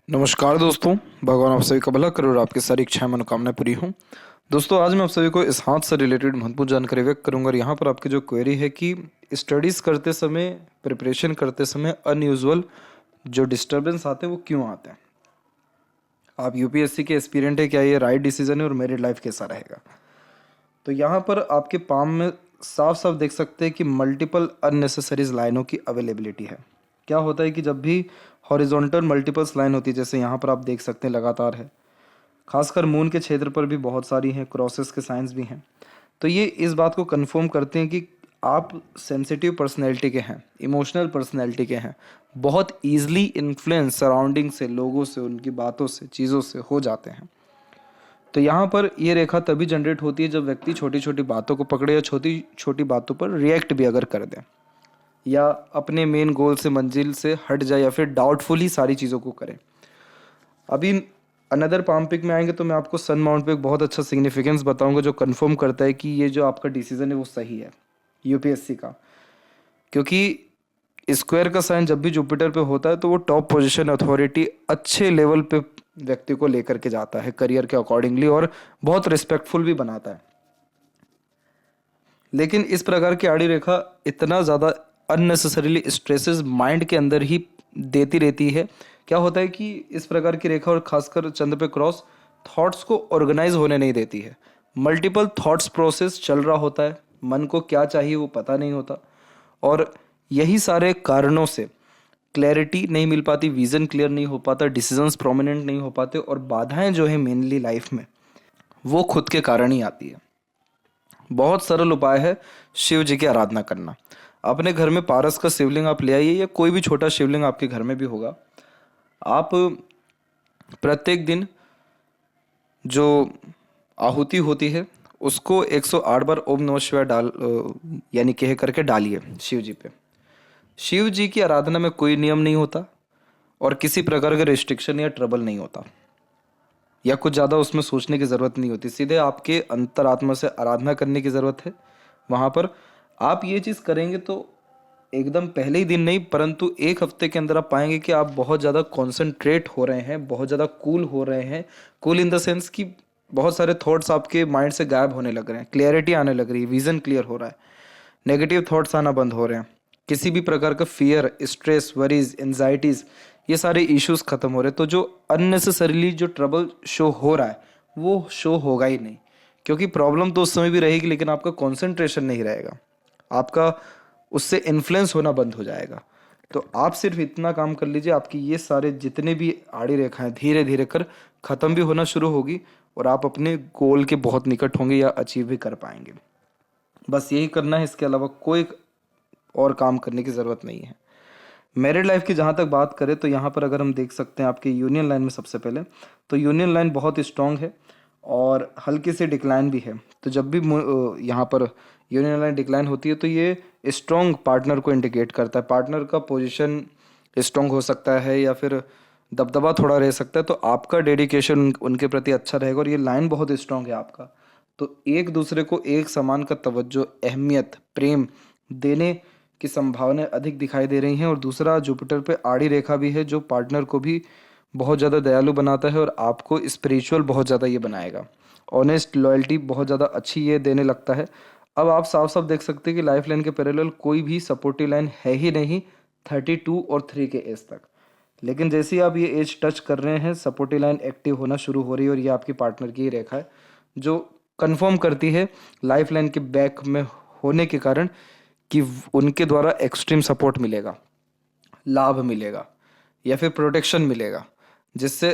नमस्कार दोस्तों। भगवान आप सभी का भला करे और आपकी सारी इच्छाएं मनोकामनाएं पूरी हों। दोस्तों, आज मैं आप सभी को इस हाथ से रिलेटेड महत्वपूर्ण जानकारी व्यक्त करूंगा और यहाँ पर आपकी जो क्वेरी है कि स्टडीज़ करते समय, प्रिपरेशन करते समय अनयूजुअल जो डिस्टर्बेंस आते हैं वो क्यों आते हैं। आप यूपीएससी के एस्पिरेंट है, क्या ये राइट डिसीजन है और मेरिड लाइफ कैसा रहेगा। तो यहाँ पर आपके पाम में साफ साफ देख सकते हैं कि मल्टीपल अननेसेसरीज लाइनों की अवेलेबिलिटी है। क्या होता है कि जब भी हॉरिजॉन्टल मल्टीपल्स लाइन होती है, जैसे यहाँ पर आप देख सकते हैं लगातार है, खासकर मून के क्षेत्र पर भी बहुत सारी हैं, क्रॉसेस के साइंस भी हैं। तो ये इस बात को कंफर्म करते हैं कि आप सेंसिटिव पर्सनैलिटी के हैं, इमोशनल पर्सनैलिटी के हैं, बहुत ईजिली इन्फ्लुएंस सराउंडिंग से, लोगों से, उनकी बातों से, चीज़ों से हो जाते हैं। तो यहाँ पर ये रेखा तभी जनरेट होती है जब व्यक्ति छोटी छोटी बातों को पकड़े या छोटी छोटी बातों पर रिएक्ट भी अगर कर दे, या अपने मेन गोल से, मंजिल से हट जाए, या फिर डाउटफुली सारी चीज़ों को करे। अभी अनदर पाम पिक में आएंगे तो मैं आपको सन माउंट पे एक बहुत अच्छा सिग्निफिकेंस बताऊंगा जो कंफर्म करता है कि ये जो आपका डिसीजन है वो सही है यूपीएससी का। क्योंकि स्क्वायर का साइन जब भी जुपिटर पे होता है तो वो टॉप पोजीशन, अथॉरिटी, अच्छे लेवल पे व्यक्ति को लेकर के जाता है करियर के अकॉर्डिंगली, और बहुत रिस्पेक्टफुल भी बनाता है। लेकिन इस प्रकार की आड़ी रेखा इतना ज़्यादा अननेसेसरीली स्ट्रेसेस माइंड के अंदर ही देती रहती है। क्या होता है कि इस प्रकार की रेखा और खासकर चंद्र पे क्रॉस थॉट्स को ऑर्गेनाइज होने नहीं देती है। मल्टीपल थॉट्स प्रोसेस चल रहा होता है, मन को क्या चाहिए वो पता नहीं होता, और यही सारे कारणों से क्लैरिटी नहीं मिल पाती, विजन क्लियर नहीं हो पाता, डिसीजंस प्रोमिनेंट नहीं हो पाते, और बाधाएं जो है मेनली लाइफ में वो खुद के कारण ही आती है। बहुत सरल उपाय है शिव जी की आराधना करना। अपने घर में पारस का शिवलिंग आप ले आइए, या कोई भी छोटा शिवलिंग आपके घर में भी होगा। आप प्रत्येक दिन जो आहुति होती है उसको 108 बार ओम नमः शिवाय यानी कह करके डालिए शिव जी पे। शिव जी की आराधना में कोई नियम नहीं होता और किसी प्रकार का रिस्ट्रिक्शन या ट्रबल नहीं होता, या कुछ ज़्यादा उसमें सोचने की ज़रूरत नहीं होती। सीधे आपके अंतरात्मा से आराधना करने की ज़रूरत है। वहाँ पर आप ये चीज़ करेंगे तो एकदम पहले ही दिन नहीं, परंतु एक हफ्ते के अंदर आप पाएंगे कि आप बहुत ज़्यादा कॉन्सेंट्रेट हो रहे हैं, बहुत ज़्यादा कूल हो रहे हैं। कूल इन द सेंस कि बहुत सारे थॉट्स आपके माइंड से गायब होने लग रहे हैं, क्लियरिटी आने लग रही है, विजन क्लियर हो रहा है, नेगेटिव थॉट्स आना बंद हो रहे हैं, किसी भी प्रकार का फियर, स्ट्रेस, वरीज, एंजाइटीज़, ये सारे इश्यूज खत्म हो रहे हैं। तो जो अननेसेसरीली जो ट्रबल शो हो रहा है वो शो होगा ही नहीं, क्योंकि प्रॉब्लम तो उस समय भी रहेगी लेकिन आपका कॉन्सेंट्रेशन नहीं रहेगा, आपका उससे इन्फ्लुएंस होना बंद हो जाएगा। तो आप सिर्फ इतना काम कर लीजिए, आपकी ये सारे जितने भी आड़ी रेखाएं धीरे धीरे कर खत्म भी होना शुरू होगी और आप अपने गोल के बहुत निकट होंगे या अचीव भी कर पाएंगे। बस यही करना है, इसके अलावा कोई और काम करने की ज़रूरत नहीं है। मैरिड लाइफ की जहाँ तक बात करें तो यहाँ पर अगर हम देख सकते हैं आपके यूनियन लाइन में, सबसे पहले तो यूनियन लाइन बहुत स्ट्रांग है और हल्की से डिक्लाइन भी है। तो जब भी यहाँ पर यूनियन लाइन डिक्लाइन होती है तो ये स्ट्रॉन्ग पार्टनर को इंडिकेट करता है। पार्टनर का पोजीशन स्ट्रॉन्ग हो सकता है या फिर दबदबा थोड़ा रह सकता है, तो आपका डेडिकेशन उनके प्रति अच्छा रहेगा। और ये लाइन बहुत स्ट्रॉन्ग है आपका, तो एक दूसरे को एक समान का तवज्जो, अहमियत, प्रेम देने की संभावनाएं अधिक दिखाई दे रही हैं। और दूसरा, जुपिटर पे आड़ी रेखा भी है जो पार्टनर को भी बहुत ज़्यादा दयालु बनाता है और आपको स्पिरिचुअल बहुत ज़्यादा ये बनाएगा। ऑनेस्ट, लॉयल्टी बहुत ज़्यादा अच्छी ये देने लगता है। अब आप साफ साफ देख सकते हैं कि लाइफ लाइन के पैरेलल कोई भी सपोर्टिव लाइन है ही नहीं 32 और 3 के एज तक। लेकिन जैसे ही आप ये एज टच कर रहे हैं, सपोर्टिव लाइन एक्टिव होना शुरू हो रही है और ये आपकी पार्टनर की ही रेखा है जो कंफर्म करती है लाइफ लाइन के बैक में होने के कारण कि उनके द्वारा एक्सट्रीम सपोर्ट मिलेगा, लाभ मिलेगा या फिर प्रोटेक्शन मिलेगा, जिससे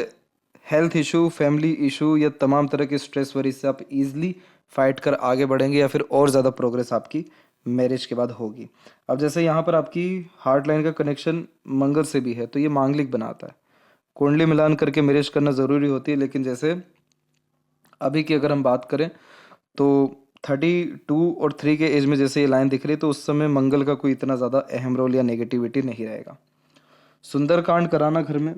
हेल्थ इशू, फैमिली इशू या तमाम तरह के स्ट्रेस वरी से आप इजीली फाइट कर आगे बढ़ेंगे या फिर और ज़्यादा प्रोग्रेस आपकी मैरिज के बाद होगी। अब जैसे यहाँ पर आपकी हार्ट लाइन का कनेक्शन मंगल से भी है तो ये मांगलिक बनाता है। कुंडली मिलान करके मैरिज करना ज़रूरी होती है, लेकिन जैसे अभी की अगर हम बात करें तो 32 और 3 के एज में जैसे ये लाइन दिख रही है तो उस समय मंगल का कोई इतना ज़्यादा अहम रोल या नेगेटिविटी नहीं रहेगा। सुंदरकांड कराना घर में,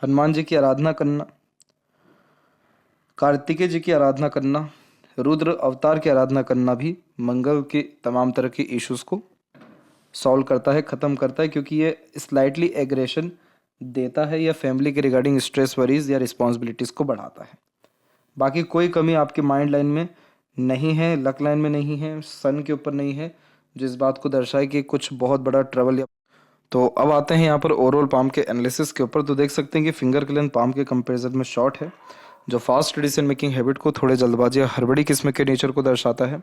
हनुमान जी की आराधना करना, कार्तिकेय जी की आराधना करना, रुद्र अवतार की आराधना करना भी मंगल के तमाम तरह के इश्यूज को सॉल्व करता है, ख़त्म करता है, क्योंकि ये स्लाइटली एग्रेशन देता है या फैमिली के रिगार्डिंग स्ट्रेस, वरीज या रिस्पॉन्सिबिलिटीज़ को बढ़ाता है। बाकी कोई कमी आपके माइंड लाइन में नहीं है, लक लाइन में नहीं है, सन के ऊपर नहीं है, जिस बात को दर्शाए कि कुछ बहुत बड़ा ट्रबल या। तो अब आते हैं यहाँ पर ओवरऑल पाम के एनालिसिस के ऊपर। तो देख सकते हैं कि फिंगर के लेंथ पाम के कंपैरिजन में शॉर्ट है, जो फास्ट डिसीजन मेकिंग हैबिट को, थोड़े जल्दबाजी या हड़बड़ी किस्म के नेचर को दर्शाता है।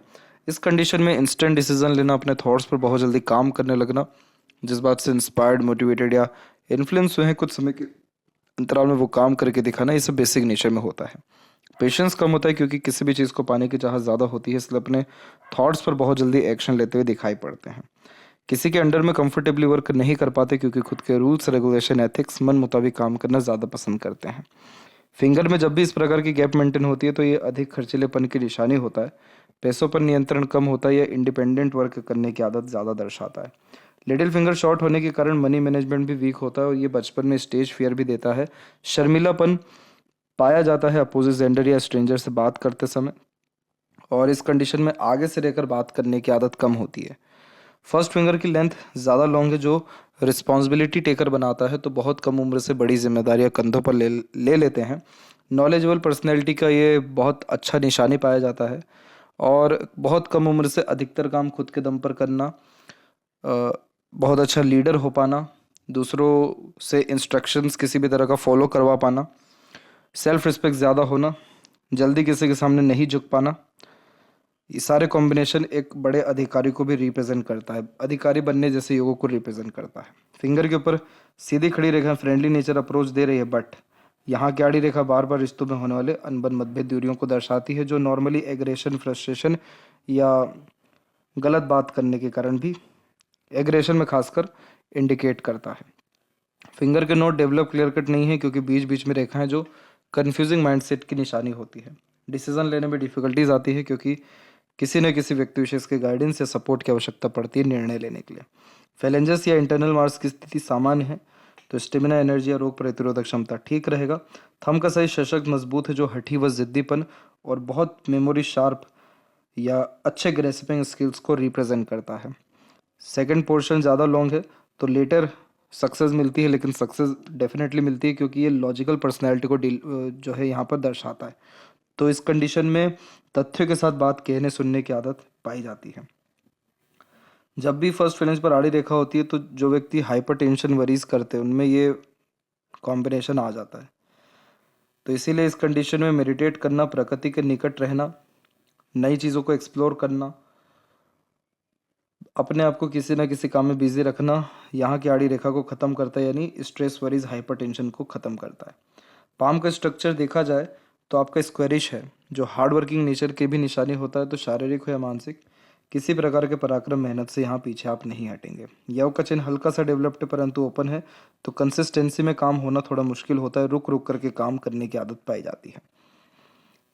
इस कंडीशन में इंस्टेंट डिसीजन लेना, अपने थॉट्स पर बहुत जल्दी काम करने लगना, जिस बात से इंस्पायर्ड, मोटिवेटेड या इन्फ्लुएंस हुए हैं कुछ समय के अंतराल में वो काम करके दिखाना, ये सब बेसिक नेचर में होता है। पेशेंस कम होता है क्योंकि किसी भी चीज़ को पाने की चाहत ज़्यादा होती है, इसलिए अपने थॉट्स पर बहुत जल्दी एक्शन लेते हुए दिखाई पड़ते हैं। किसी के अंडर में कंफर्टेबली वर्क नहीं कर पाते क्योंकि खुद के रूल्स, रेगुलेशन, एथिक्स, मन मुताबिक काम करना ज़्यादा पसंद करते हैं। फिंगर में जब भी इस प्रकार की गैप मेंटेन होती है तो ये अधिक खर्चीलेपन की निशानी होता है। पैसों पर नियंत्रण कम होता है या इंडिपेंडेंट वर्क करने की आदत ज़्यादा दर्शाता है। लिटिल फिंगर शॉर्ट होने के कारण मनी मैनेजमेंट भी वीक होता है और ये बचपन में स्टेज फियर भी देता है। शर्मिलापन पाया जाता है अपोजिट जेंडर या स्ट्रेंजर से बात करते समय, और इस कंडीशन में आगे से रहकर बात करने की आदत कम होती है। फर्स्ट फिंगर की लेंथ ज़्यादा लॉन्ग है, जो रिस्पॉन्सिबिलिटी टेकर बनाता है, तो बहुत कम उम्र से बड़ी जिम्मेदारियां कंधों पर ले लेते हैं। नॉलेजेबल पर्सनैलिटी का ये बहुत अच्छा निशानी पाया जाता है, और बहुत कम उम्र से अधिकतर काम खुद के दम पर करना, बहुत अच्छा लीडर हो पाना, दूसरों से इंस्ट्रक्शंस किसी भी तरह का फॉलो करवा पाना, सेल्फ रिस्पेक्ट ज़्यादा होना, जल्दी किसी के सामने नहीं झुक पाना, ये सारे कॉम्बिनेशन एक बड़े अधिकारी को भी रिप्रेजेंट करता है, अधिकारी बनने जैसे योगों को रिप्रेजेंट करता है। फिंगर के ऊपर सीधी खड़ी रेखा फ्रेंडली नेचर अप्रोच दे रही है, बट यहाँ की आड़ी रेखा बार बार रिश्तों में होने वाले अनबन, मतभेद, दूरियों को दर्शाती है, जो नॉर्मली एग्रेशन, फ्रस्ट्रेशन या गलत बात करने के कारण भी एग्रेशन में खासकर इंडिकेट करता है। फिंगर के नोट डेवलप क्लियर कट नहीं है क्योंकि बीच बीच में रेखाएं जो कंफ्यूजिंग माइंडसेट की निशानी होती है। डिसीजन लेने में डिफिकल्टीज आती है क्योंकि किसी न किसी व्यक्ति विशेष के गाइडेंस या सपोर्ट की आवश्यकता पड़ती है निर्णय लेने के लिए। फैलेंजस या इंटरनल मार्क्स की स्थिति सामान्य है, तो स्टेमिना, एनर्जी या रोग प्रतिरोधक क्षमता ठीक रहेगा। थंब का साइज सशक्त मजबूत है, जो हठी व जिद्दीपन और बहुत मेमोरी शार्प या अच्छे ग्रेस्पिंग स्किल्स को रिप्रेजेंट करता है। सेकंड पोर्शन ज़्यादा लॉन्ग है, तो लेटर सक्सेस मिलती है, लेकिन सक्सेस डेफिनेटली मिलती है क्योंकि ये लॉजिकल पर्सनैलिटी को जो है यहाँ पर दर्शाता है। तो इस कंडीशन में तथ्य के साथ बात कहने सुनने की आदत पाई जाती है। जब भी फर्स्ट फेलेंस पर आड़ी रेखा होती है तो जो व्यक्ति हाइपर टेंशन वरीज करते हैं उनमें ये कॉम्बिनेशन आ जाता है। तो इसीलिए इस कंडीशन में मेडिटेट करना, प्रकृति के निकट रहना, नई चीज़ों को एक्सप्लोर करना, अपने आप को किसी ना किसी काम में बिजी रखना, यहाँ की आड़ी रेखा को ख़त्म करता है, यानी स्ट्रेस, वरीज, हाइपरटेंशन को ख़त्म करता है। पाम का स्ट्रक्चर देखा जाए तो आपका स्क्वेरिश है, जो हार्ड वर्किंग नेचर के भी निशानी होता है। तो शारीरिक हो या मानसिक, किसी प्रकार के पराक्रम, मेहनत से यहाँ पीछे आप नहीं हटेंगे। यव का चिन्ह हल्का सा डेवलप्ड परंतु ओपन है, तो कंसिस्टेंसी में काम होना थोड़ा मुश्किल होता है, रुक रुक करके काम करने की आदत पाई जाती है।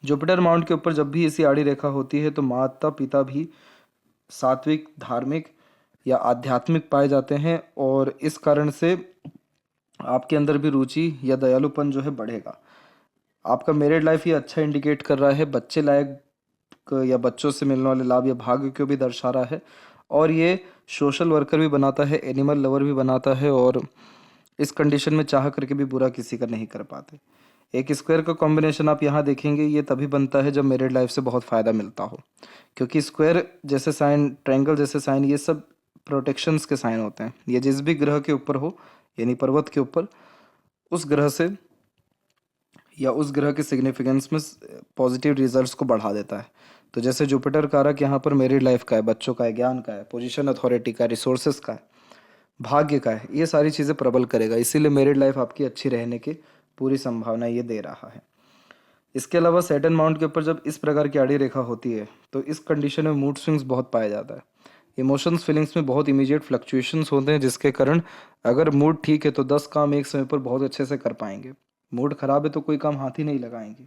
जुपिटर माउंट के ऊपर जब भी ऐसी आड़ी रेखा होती है तो माता पिता भी सात्विक, धार्मिक या आध्यात्मिक पाए जाते हैं, और इस कारण से आपके अंदर भी रुचि या दयालुपन जो है बढ़ेगा। आपका मैरिड लाइफ ये अच्छा इंडिकेट कर रहा है, बच्चे लायक या बच्चों से मिलने वाले लाभ या भाग्य को भी दर्शा रहा है, और ये सोशल वर्कर भी बनाता है, एनिमल लवर भी बनाता है, और इस कंडीशन में चाह करके भी बुरा किसी का नहीं कर पाते। एक स्क्वायर का कॉम्बिनेशन आप यहाँ देखेंगे, ये तभी बनता है जब मैरिड लाइफ से बहुत फ़ायदा मिलता हो, क्योंकि स्क्वायर जैसे साइन, ट्रायंगल जैसे साइन, ये सब प्रोटेक्शंस के साइन होते हैं। ये जिस भी ग्रह के ऊपर हो, यानी पर्वत के ऊपर, उस ग्रह से या उस ग्रह के सिग्निफिकेंस में पॉजिटिव रिजल्ट्स को बढ़ा देता है। तो जैसे जुपिटर कारक यहाँ पर मैरिड लाइफ का है, बच्चों का है, ज्ञान का है, पोजीशन अथॉरिटी का है, रिसोर्सेज का है, भाग्य का है, ये सारी चीज़ें प्रबल करेगा। इसीलिए मैरिड लाइफ आपकी अच्छी रहने की पूरी संभावना ये दे रहा है। इसके अलावा सैटर्न माउंट के ऊपर जब इस प्रकार की आड़ी रेखा होती है तो इस कंडीशन में मूड स्विंग्स बहुत पाया जाता है। इमोशंस, फीलिंग्स में बहुत इमीडिएट फ्लक्चुएशंस होते हैं, जिसके कारण अगर मूड ठीक है तो 10 काम एक समय पर बहुत अच्छे से कर पाएंगे। मूड खराब है तो कोई काम हाथ ही नहीं लगाएंगे।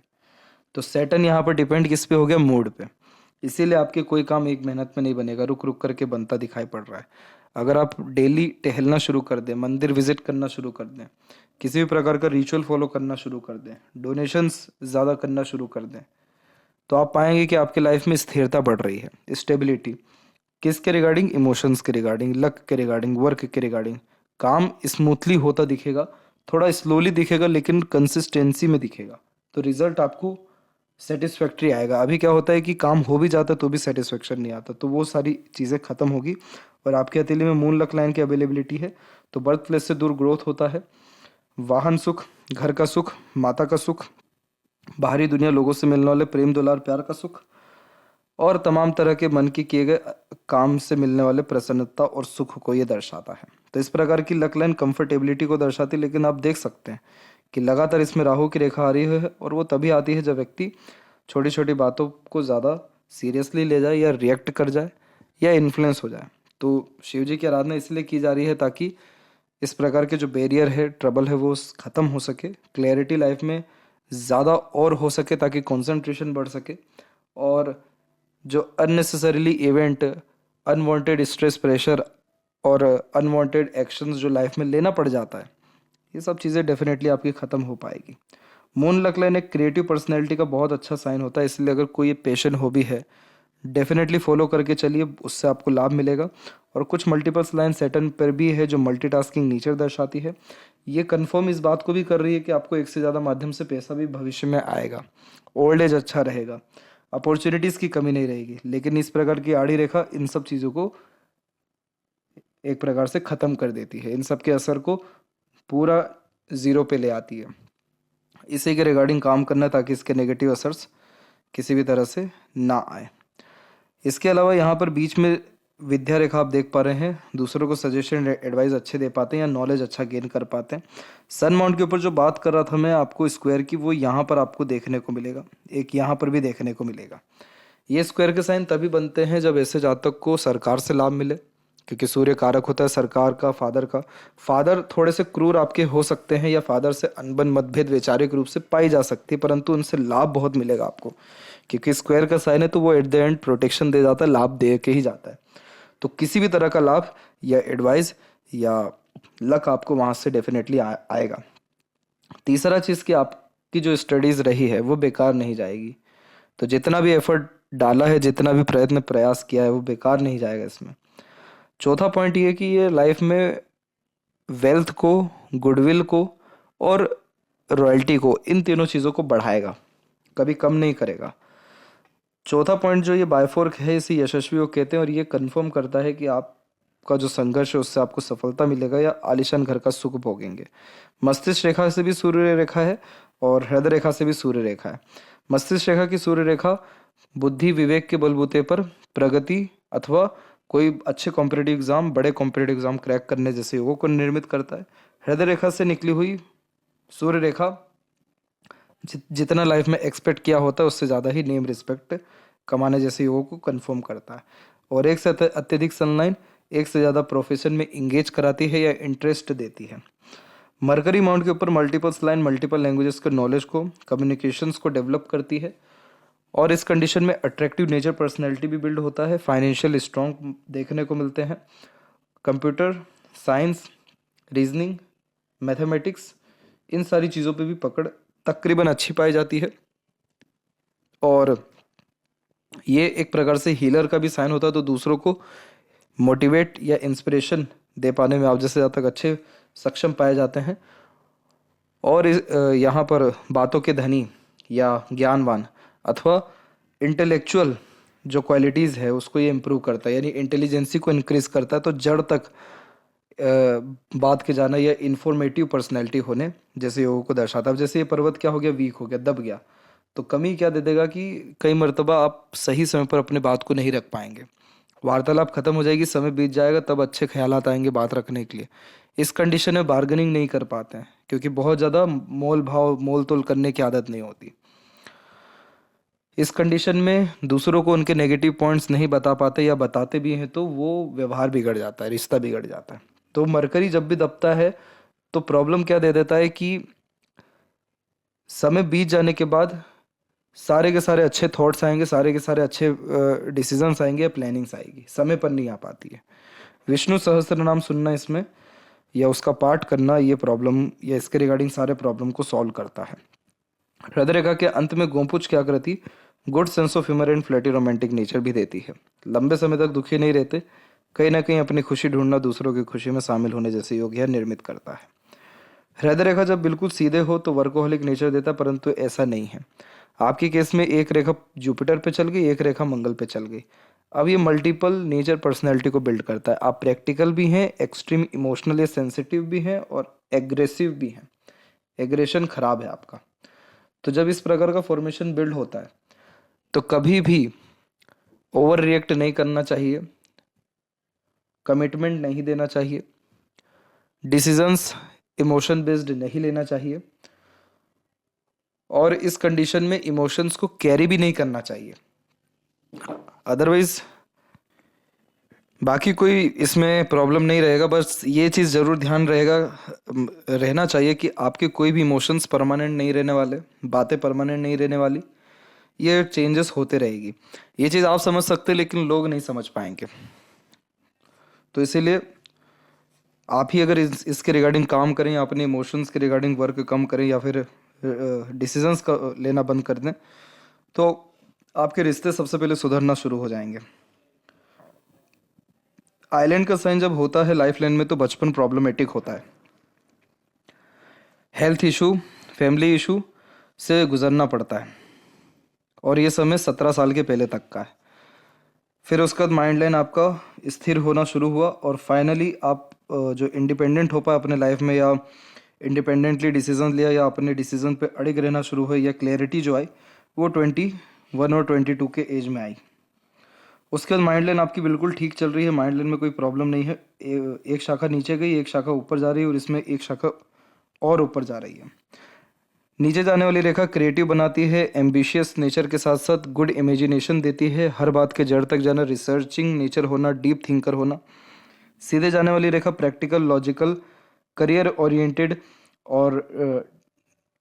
तो सैटर्न यहाँ पर डिपेंड किस पे हो गया? मूड पे। इसीलिए आपके कोई काम एक मेहनत में नहीं बनेगा, रुक रुक करके बनता दिखाई पड़ रहा है। अगर आप डेली टहलना शुरू कर दें, मंदिर विजिट करना शुरू कर दें, किसी भी प्रकार का रिचुअल फॉलो करना शुरू कर दें, डोनेशंस ज़्यादा करना शुरू कर दें, तो आप पाएंगे कि आपकी लाइफ में स्थिरता बढ़ रही है, स्टेबिलिटी। किसके रिगार्डिंग? इमोशंस के रिगार्डिंग, लक के रिगार्डिंग, वर्क के रिगार्डिंग। काम स्मूथली होता दिखेगा, थोड़ा स्लोली दिखेगा लेकिन कंसिस्टेंसी में दिखेगा, तो रिजल्ट आपको सेटिस्फैक्ट्री आएगा। अभी क्या होता है कि काम हो भी जाता है तो भी सेटिस्फेक्शन नहीं आता, तो वो सारी चीज़ें खत्म होगी। और आपके हथेली में मून लक लाइन की अवेलेबिलिटी है, तो बर्थ प्लेस से दूर ग्रोथ होता है। वाहन सुख, घर का सुख, माता का सुख, बाहरी दुनिया, लोगों से मिलने वाले प्रेम दुलार प्यार का सुख, और तमाम तरह के मन के किए गए काम से मिलने वाले प्रसन्नता और सुख को ये दर्शाता है। तो इस प्रकार की लक लाइन कंफर्टेबिलिटी को दर्शाती है, लेकिन आप देख सकते हैं कि लगातार इसमें राहु की रेखा आ रही है, और वो तभी आती है जब व्यक्ति छोटी छोटी बातों को ज़्यादा सीरियसली ले जाए या रिएक्ट कर जाए या इन्फ्लुएंस हो जाए। तो शिव जी की आराधना इसलिए की जा रही है ताकि इस प्रकार के जो बैरियर है, ट्रबल है, वो ख़त्म हो सके, क्लैरिटी लाइफ में ज़्यादा और हो सके, ताकि कंसंट्रेशन बढ़ सके, और जो unnecessarily event, unwanted stress, pressure और अनवांटेड एक्शंस जो लाइफ में लेना पड़ जाता है, ये सब चीज़ें डेफिनेटली आपकी ख़त्म हो पाएगी। मून लक लाइन एक क्रिएटिव पर्सनैलिटी का बहुत अच्छा साइन होता है, इसलिए अगर कोई पैशन हॉबी है डेफिनेटली फॉलो करके चलिए, उससे आपको लाभ मिलेगा। और कुछ मल्टीपल्स लाइन सैटर्न पर भी है जो मल्टीटास्किंग नेचर दर्शाती है। ये कंफर्म इस बात को भी कर रही है कि आपको एक से ज़्यादा माध्यम से पैसा भी भविष्य में आएगा, ओल्ड एज अच्छा रहेगा, अपॉर्चुनिटीज़ की कमी नहीं रहेगी। लेकिन इस प्रकार की आड़ी रेखा इन सब चीज़ों को एक प्रकार से ख़त्म कर देती है, इन सब के असर को पूरा ज़ीरो पे ले आती है। इसी के रिगार्डिंग काम करना ताकि इसके नेगेटिव असर्स किसी भी तरह से ना आए। इसके अलावा यहाँ पर बीच में विद्या रेखा आप देख पा रहे हैं, दूसरों को सजेशन एडवाइस अच्छे दे पाते हैं या नॉलेज अच्छा गेन कर पाते हैं। सन माउंट के ऊपर जो बात कर रहा था मैं आपको स्क्वायर की, वो यहाँ पर आपको देखने को मिलेगा, एक यहाँ पर भी देखने को मिलेगा। ये स्क्वायर के साइन तभी बनते हैं जब ऐसे जातक को सरकार से लाभ मिले, क्योंकि सूर्य कारक होता है सरकार का, फादर का। फादर थोड़े से क्रूर आपके हो सकते हैं या फादर से अनबन मतभेद वैचारिक रूप से पाई जा सकती है, परंतु उनसे लाभ बहुत मिलेगा आपको, क्योंकि स्क्वायर का साइन है तो वो एट द एंड प्रोटेक्शन दे जाता है, लाभ दे के ही जाता है। तो किसी भी तरह का लाभ या एडवाइस या लक आपको वहाँ से डेफिनेटली आएगा। तीसरा चीज़ कि आपकी जो स्टडीज़ रही है वो बेकार नहीं जाएगी, तो जितना भी एफर्ट डाला है, जितना भी प्रयत्न प्रयास किया है, वो बेकार नहीं जाएगा इसमें। चौथा पॉइंट ये कि ये लाइफ में वेल्थ को, गुडविल को और रॉयल्टी को, इन तीनों चीज़ों को बढ़ाएगा, कभी कम नहीं करेगा। चौथा पॉइंट जो ये बायफोर्क है, इसे यशस्वी योग कहते हैं, और ये कंफर्म करता है कि आपका जो संघर्ष है उससे आपको सफलता मिलेगा या आलीशान घर का सुख भोगेंगे। मस्तिष्क रेखा से भी सूर्य रेखा है और हृदय रेखा से भी सूर्य रेखा है। मस्तिष्क रेखा की सूर्य रेखा बुद्धि विवेक के बलबूते पर प्रगति अथवा कोई अच्छे कॉम्पिटेटिव एग्जाम, बड़े कॉम्पिटेटिव एग्जाम क्रैक करने जैसे योगों को निर्मित करता है। हृदय रेखा से निकली हुई सूर्य रेखा जितना लाइफ में एक्सपेक्ट किया होता है उससे ज़्यादा ही नेम रिस्पेक्ट कमाने जैसे योगों को कंफर्म करता है। और एक से अत्यधिक सनलाइन एक से ज़्यादा प्रोफेशन में इंगेज कराती है या इंटरेस्ट देती है। मरकरी माउंट के ऊपर मल्टीपल लाइन मल्टीपल लैंग्वेजेस के नॉलेज को, कम्युनिकेशंस को डेवलप करती है, और इस कंडीशन में अट्रैक्टिव नेचर पर्सनैलिटी भी बिल्ड होता है। फाइनेंशियल स्ट्रॉन्ग देखने को मिलते हैं। कंप्यूटर साइंस, रीजनिंग, मैथमेटिक्स, इन सारी चीज़ों पे भी पकड़ तकरीबन अच्छी पाई जाती है। और ये एक प्रकार से हीलर का भी साइन होता है, तो दूसरों को मोटिवेट या इंस्पिरेशन दे पाने में आप जैसे ज़्यादा तक अच्छे सक्षम पाए जाते हैं। और यहाँ पर बातों के धनी या ज्ञानवान अथवा इंटेलेक्चुअल जो क्वालिटीज़ है उसको ये इम्प्रूव करता है, यानी इंटेलिजेंसी को इंक्रीज करता है। तो जड़ तक बात के जाना या इंफॉर्मेटिव पर्सनैलिटी होने जैसे योगों को दर्शाता है। जैसे ये पर्वत क्या हो गया, वीक हो गया, दब गया, तो कमी क्या दे देगा कि कई मर्तबा आप सही समय पर अपने बात को नहीं रख पाएंगे, वार्तालाप खत्म हो जाएगी, समय बीत जाएगा, तब अच्छे ख्यालात आएंगे बात रखने के लिए। इस कंडीशन में बार्गेनिंग नहीं कर पाते हैं, क्योंकि बहुत ज़्यादा मोल भाव मोल तोल करने की आदत नहीं होती। इस कंडीशन में दूसरों को उनके नेगेटिव पॉइंट्स नहीं बता पाते, या बताते भी हैं तो वो व्यवहार बिगड़ जाता है, रिश्ता बिगड़ जाता है। तो मरकरी जब भी दबता है तो प्रॉब्लम क्या दे देता है कि समय बीत जाने के बाद सारे के सारे अच्छे थॉट्स आएंगे, सारे के सारे अच्छे डिसीजंस आएंगे या प्लानिंग्स आएगी, समय पर नहीं आ पाती है। विष्णु सहस्त्र नाम सुनना इसमें या उसका पाठ करना ये प्रॉब्लम या इसके रिगार्डिंग सारे प्रॉब्लम को सॉल्व करता है। हृदय रेखा के अंत में गोपुच की आकृति good sense of humour and flirty romantic nature भी देती है। लंबे समय तक दुखी नहीं रहते, कहीं ना कहीं अपनी खुशी ढूंढना, दूसरों की खुशी में शामिल होने जैसे योग यह निर्मित करता है। हृदय रेखा जब बिल्कुल सीधे हो तो वर्कोहलिक नेचर देता है, परंतु ऐसा नहीं है। आपके केस में एक रेखा जुपिटर पे चल गई, एक रेखा मंगल पे चल गई। अब ये मल्टीपल नेचर पर्सनैलिटी को बिल्ड करता है। आप प्रैक्टिकल भी हैं, एक्सट्रीम इमोशनल या सेंसिटिव भी हैं, और एग्रेसिव भी हैं। एग्रेशन खराब है आपका। तो जब इस प्रकार का फॉर्मेशन बिल्ड होता है तो कभी भी ओवर रिएक्ट नहीं करना चाहिए, कमिटमेंट नहीं देना चाहिए, डिसीजंस इमोशन बेस्ड नहीं लेना चाहिए, और इस कंडीशन में इमोशंस को कैरी भी नहीं करना चाहिए। अदरवाइज बाकी कोई इसमें प्रॉब्लम नहीं रहेगा। बस ये चीज़ ज़रूर ध्यान रहना चाहिए कि आपके कोई भी इमोशंस परमानेंट नहीं रहने वाले, बातें परमानेंट नहीं रहने वाली, ये चेंजेस होते रहेगी। ये चीज़ आप समझ सकते हैं लेकिन लोग नहीं समझ पाएंगे। तो इसीलिए आप ही अगर इसके रिगार्डिंग काम करें, या अपने इमोशंस के रिगार्डिंग वर्क कम करें, या फिर डिसीजंस का लेना बंद कर दें, तो आपके रिश्ते सबसे पहले सुधरना शुरू हो जाएंगे। आइलैंड का साइन जब होता है लाइफ लाइन में तो बचपन प्रॉब्लमेटिक होता है। हेल्थ इशू, फैमिली इशू से गुजरना पड़ता है, और ये समय 17 साल के पहले तक का है। फिर उसके बाद माइंड लाइन आपका स्थिर होना शुरू हुआ, और फाइनली आप जो इंडिपेंडेंट हो पाए अपने लाइफ में, या इंडिपेंडेंटली डिसीजन लिया, या अपने डिसीजन पे अड़िग रहना शुरू हुए, या क्लैरिटी जो आई वो 21 और 22 के एज में आई। उसके बाद माइंड लाइन आपकी बिल्कुल ठीक चल रही है, माइंड लाइन में कोई प्रॉब्लम नहीं है। एक शाखा नीचे गई, एक शाखा ऊपर जा रही है, और इसमें एक शाखा और ऊपर जा रही है। नीचे जाने वाली रेखा क्रिएटिव बनाती है, एम्बिशियस नेचर के साथ साथ गुड इमेजिनेशन देती है, हर बात के जड़ तक जाना, रिसर्चिंग नेचर होना, डीप थिंकर होना। सीधे जाने वाली रेखा प्रैक्टिकल, लॉजिकल, करियर ओरिएंटेड, और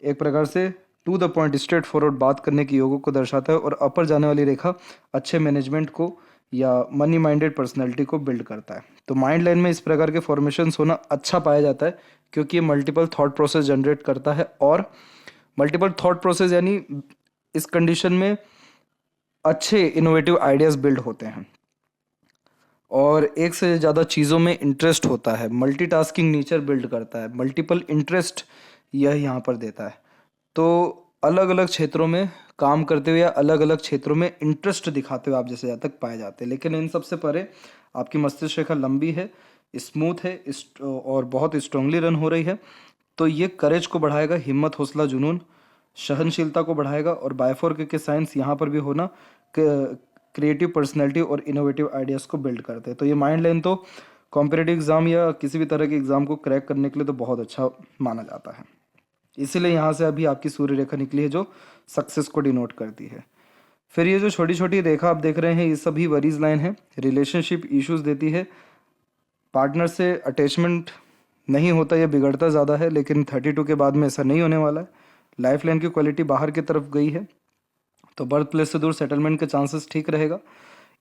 एक प्रकार से to the point, straightforward बात करने की योगों को दर्शाता है। और अपर जाने वाली रेखा अच्छे मैनेजमेंट को या मनी माइंडेड पर्सनैलिटी को बिल्ड करता है। तो माइंड लाइन में इस प्रकार के फॉर्मेशंस होना अच्छा पाया जाता है, क्योंकि ये मल्टीपल थॉट प्रोसेस जनरेट करता है, और मल्टीपल थॉट प्रोसेस यानी इस कंडीशन में अच्छे इनोवेटिव आइडियाज बिल्ड होते हैं, और एक से ज़्यादा चीज़ों में इंटरेस्ट होता है। मल्टीटास्किंग नेचर बिल्ड करता है, मल्टीपल इंटरेस्ट यह यहाँ पर देता है। तो अलग अलग क्षेत्रों में काम करते हुए, या अलग अलग क्षेत्रों में इंटरेस्ट दिखाते हुए आप जैसे ज़्यादा तक पाए जाते हैं। लेकिन इन सबसे परे आपकी मस्तिष्क रेखा लंबी है, स्मूथ है, और बहुत स्ट्रांगली रन हो रही है। तो ये करेज को बढ़ाएगा, हिम्मत, हौसला, जुनून, सहनशीलता को बढ़ाएगा। और बायफोर के साइंस यहाँ पर भी होना क्रिएटिव पर्सनैलिटी और इनोवेटिव आइडियाज़ को बिल्ड करते हैं। तो ये माइंड लाइन तो कॉम्पिटिटिव एग्ज़ाम या किसी भी तरह के एग्ज़ाम को क्रैक करने के लिए तो बहुत अच्छा माना जाता है। इसीलिए यहाँ से अभी आपकी सूर्य रेखा निकली है जो सक्सेस को डिनोट करती है। फिर ये जो छोटी छोटी रेखा आप देख रहे हैं ये सभी वरीज लाइन है, रिलेशनशिप इश्यूज देती है। पार्टनर से अटैचमेंट नहीं होता, यह बिगड़ता ज़्यादा है, लेकिन 32 के बाद में ऐसा नहीं होने वाला है। लाइफ लाइन की क्वालिटी बाहर की तरफ गई है, तो बर्थ प्लेस से दूर सेटलमेंट के चांसेस ठीक रहेगा।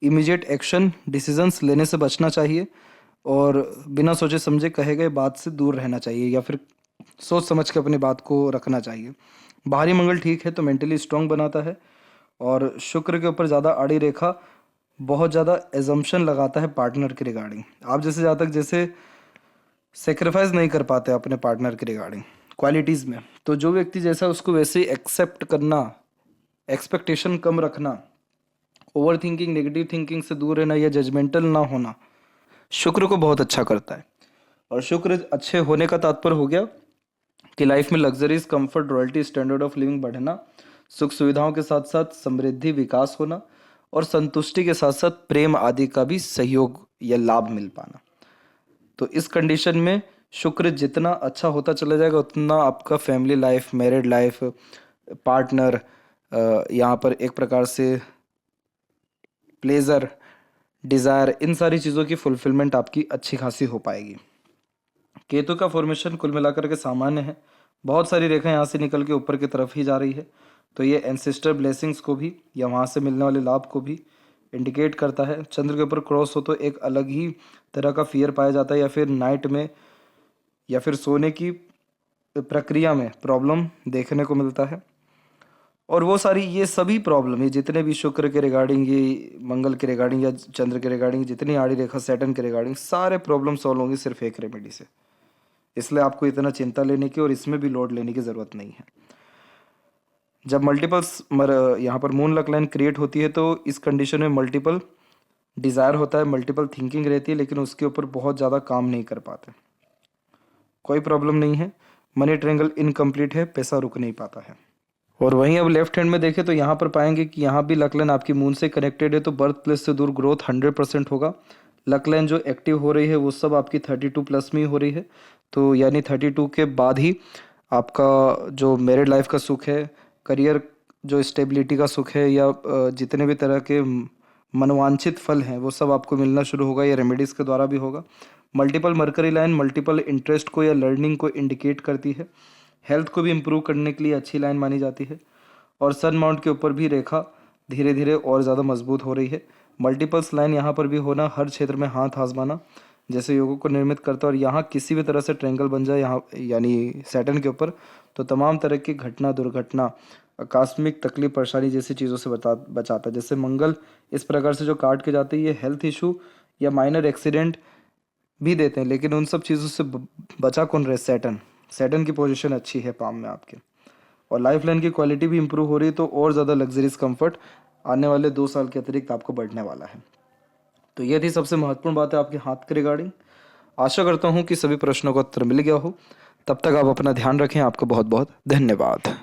इमीडिएट एक्शन डिसीजंस लेने से बचना चाहिए, और बिना सोचे समझे कहे गए बात से दूर रहना चाहिए, या फिर सोच समझ के अपनी बात को रखना चाहिए। बाहरी मंगल ठीक है तो मेंटली स्ट्रांग बनाता है, और शुक्र के ऊपर ज़्यादा आड़ी रेखा बहुत ज़्यादा एजम्पशन लगाता है पार्टनर के रिगार्डिंग। आप जैसे ज़्यादा तक जैसे सेक्रीफाइस नहीं कर पाते अपने पार्टनर के रिगार्डिंग क्वालिटीज़ में, तो जो व्यक्ति जैसा उसको वैसे ही एक्सेप्ट करना, एक्सपेक्टेशन कम रखना, ओवर थिंकिंग, नेगेटिव थिंकिंग से दूर रहना, या जजमेंटल ना होना शुक्र को बहुत अच्छा करता है। और शुक्र अच्छे होने का तात्पर्य हो गया कि लाइफ में luxuries, comfort, royalty, standard of living बढ़ना, सुख सुविधाओं के साथ साथ समृद्धि, विकास होना, और संतुष्टि के साथ साथ प्रेम आदि का भी सहयोग या लाभ मिल पाना। तो इस कंडीशन में शुक्र जितना अच्छा होता चला जाएगा उतना आपका family life, married life, partner, यहाँ पर एक प्रकार से प्लेजर, डिज़ायर, इन सारी चीज़ों की फुलफिलमेंट आपकी अच्छी खासी हो पाएगी। केतु का फॉर्मेशन कुल मिलाकर के सामान्य है, बहुत सारी रेखा यहाँ से निकल के ऊपर की तरफ ही जा रही है, तो ये एंसेस्टर ब्लेसिंग्स को भी या वहाँ से मिलने वाले लाभ को भी इंडिकेट करता है। चंद्र के ऊपर क्रॉस हो तो एक अलग ही तरह का फियर पाया जाता है, या फिर नाइट में या फिर सोने की प्रक्रिया में प्रॉब्लम देखने को मिलता है। और वो सारी ये सभी प्रॉब्लम, ये जितने भी शुक्र के रिगार्डिंग, ये मंगल के रिगार्डिंग या चंद्र के रिगार्डिंग, जितनी आड़ी रेखा सैटर्न के रिगार्डिंग, सारे प्रॉब्लम सॉल्व होंगे सिर्फ एक रेमेडी से। इसलिए आपको इतना चिंता लेने की और इसमें भी लोड लेने की ज़रूरत नहीं है। जब मल्टीपल्स यहाँ पर मून लक लाइन क्रिएट होती है तो इस कंडीशन में मल्टीपल डिज़ायर होता है, मल्टीपल थिंकिंग रहती है, लेकिन उसके ऊपर बहुत ज़्यादा काम नहीं कर पाते। कोई प्रॉब्लम नहीं है, मनी ट्रायंगल इनकम्प्लीट है, पैसा रुक नहीं पाता है। और वहीं अब लेफ्ट हैंड में देखें तो यहाँ पर पाएंगे कि यहाँ भी लक लाइन आपकी मून से कनेक्टेड है, तो बर्थ प्लेस से दूर ग्रोथ 100% होगा। लक लाइन जो एक्टिव हो रही है वो सब आपकी 32 प्लस में ही हो रही है, तो यानी 32 के बाद ही आपका जो मैरिड लाइफ का सुख है, करियर जो स्टेबिलिटी का सुख है, या जितने भी तरह के मनोवांछित फल हैं वो सब आपको मिलना शुरू होगा, या रेमेडीज़ के द्वारा भी होगा। Multiple mercury line multiple interest को या लर्निंग को इंडिकेट करती है। हेल्थ को भी इम्प्रूव करने के लिए अच्छी लाइन मानी जाती है। और सन माउंट के ऊपर भी रेखा धीरे धीरे और ज़्यादा मजबूत हो रही है। मल्टीपल्स लाइन यहाँ पर भी होना, हर क्षेत्र में हाथ आजमाना जैसे योगों को निर्मित करता है। और यहाँ किसी भी तरह से ट्रायंगल बन जाए यहाँ यानी सैटर्न के ऊपर, तो तमाम तरह की घटना, दुर्घटना, आकस्मिक तकलीफ, परेशानी जैसी चीज़ों से बचाता है। जैसे मंगल इस प्रकार से जो काट के जाते हैं, ये हेल्थ इशू या माइनर एक्सीडेंट भी देते हैं, लेकिन उन सब चीज़ों से बचा कौन रहे? सैटर्न। सैटर्न की पोजीशन अच्छी है पाम में आपके, और लाइफ लाइन की क्वालिटी भी इंप्रूव हो रही है, तो और ज़्यादा लग्जरीज कंफर्ट आने वाले 2 साल के अतिरिक्त आपको बढ़ने वाला है। तो ये थी सबसे महत्वपूर्ण बात है आपके हाथ के रिगार्डिंग। आशा करता हूँ कि सभी प्रश्नों का उत्तर मिल गया हो। तब तक आप अपना ध्यान रखें। आपका बहुत बहुत धन्यवाद।